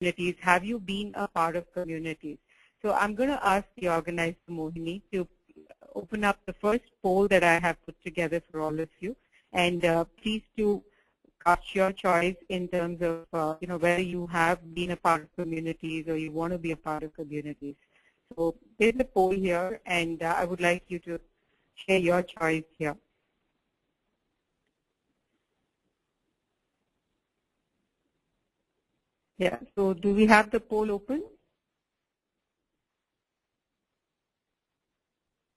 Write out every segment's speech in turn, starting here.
communities? Have you been a part of communities? So I'm going to ask the organizer, Mohini, to open up the first poll that I have put together for all of you. And please do cast your choice in terms of whether you have been a part of communities or you want to be a part of communities. So there's a poll here, and I would like you to share your choice here. Yeah, so do we have the poll open?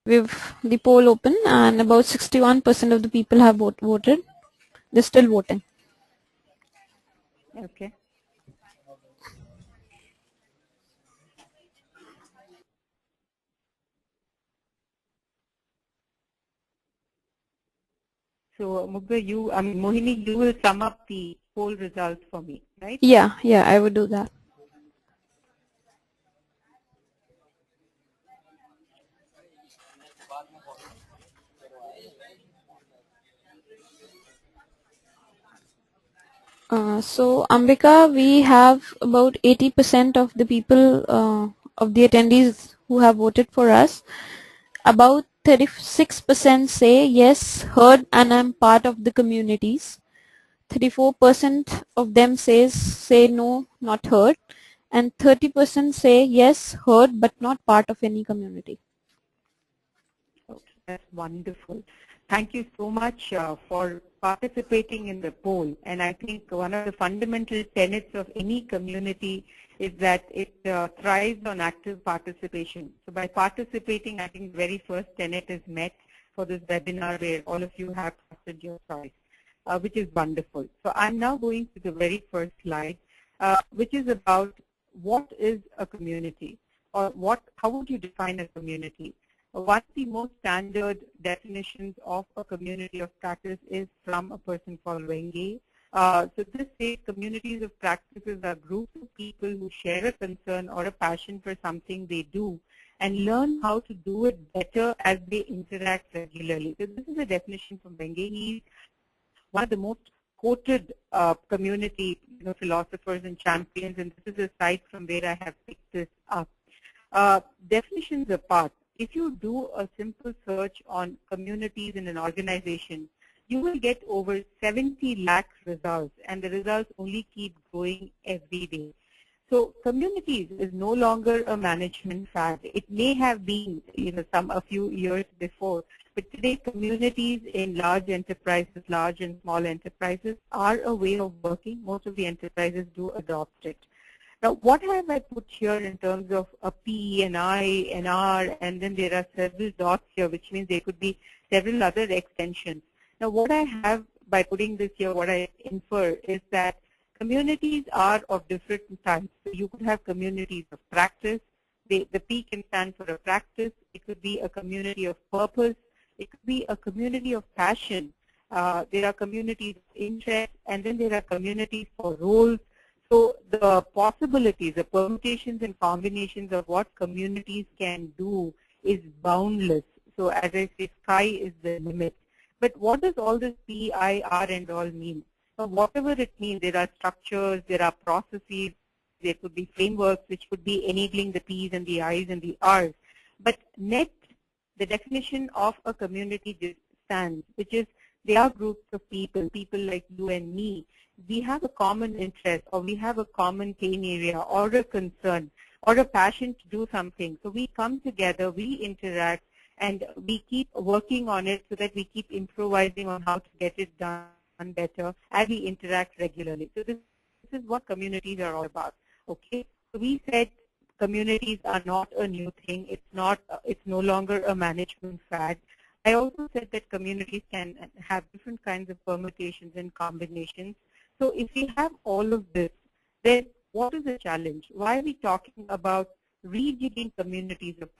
We've the poll open, and about 61% of the people have voted. They're still voting. Okay. So Mohini, you will sum up the poll results for me, right? Yeah, I would do that. So Ambika, we have about 80% of the people of the attendees who have voted for us. About 36% say yes, heard, and I'm part of the communities. 34% of them say no, not heard, and 30% say yes, heard, but not part of any community. Okay, that's wonderful. Thank you so much for participating in the poll. And I think one of the fundamental tenets of any community is that it thrives on active participation. So by participating, I think the very first tenet is met for this webinar where all of you have casted your choice, which is wonderful. So I'm now going to the very first slide, which is about what is a community, or how would you define a community? One of the most standard definitions of a community of practice is from a person called Wenge. So this says communities of practices are groups of people who share a concern or a passion for something they do and learn how to do it better as they interact regularly. So this is a definition from Wenge. He's one of the most quoted community philosophers and champions, and this is a site from where I have picked this up. Definitions apart, if you do a simple search on communities in an organization, you will get over 70 lakh results, and the results only keep growing every day. So communities is no longer a management fad. It may have been a few years before, but today communities in large enterprises, large and small enterprises, are a way of working. Most of the enterprises do adopt it. Now, what have I put here in terms of a P, an I, an R, and then there are several dots here, which means there could be several other extensions. Now, what I have by putting this here, what I infer is that communities are of different types. So you could have communities of practice. The P can stand for a practice. It could be a community of purpose. It could be a community of passion. There are communities of interest, and then there are communities for roles. So the possibilities, the permutations and combinations of what communities can do is boundless. So as I say, sky is the limit. But what does all this P, I, R, and all mean? So whatever it means, there are structures, there are processes, there could be frameworks which could be enabling the P's and the I's and the R's. But net, the definition of a community stands, which is they are groups of people, people like you and me. We have a common interest, or we have a common pain area, or a concern, or a passion to do something. So we come together, we interact, and we keep working on it so that we keep improvising on how to get it done better as we interact regularly. So this is what communities are all about. Okay, so we said communities are not a new thing. It's no longer a management fad. I also said that communities can have different kinds of permutations and combinations. So if we have all of this, then what is the challenge? Why are we talking about rejigging communities of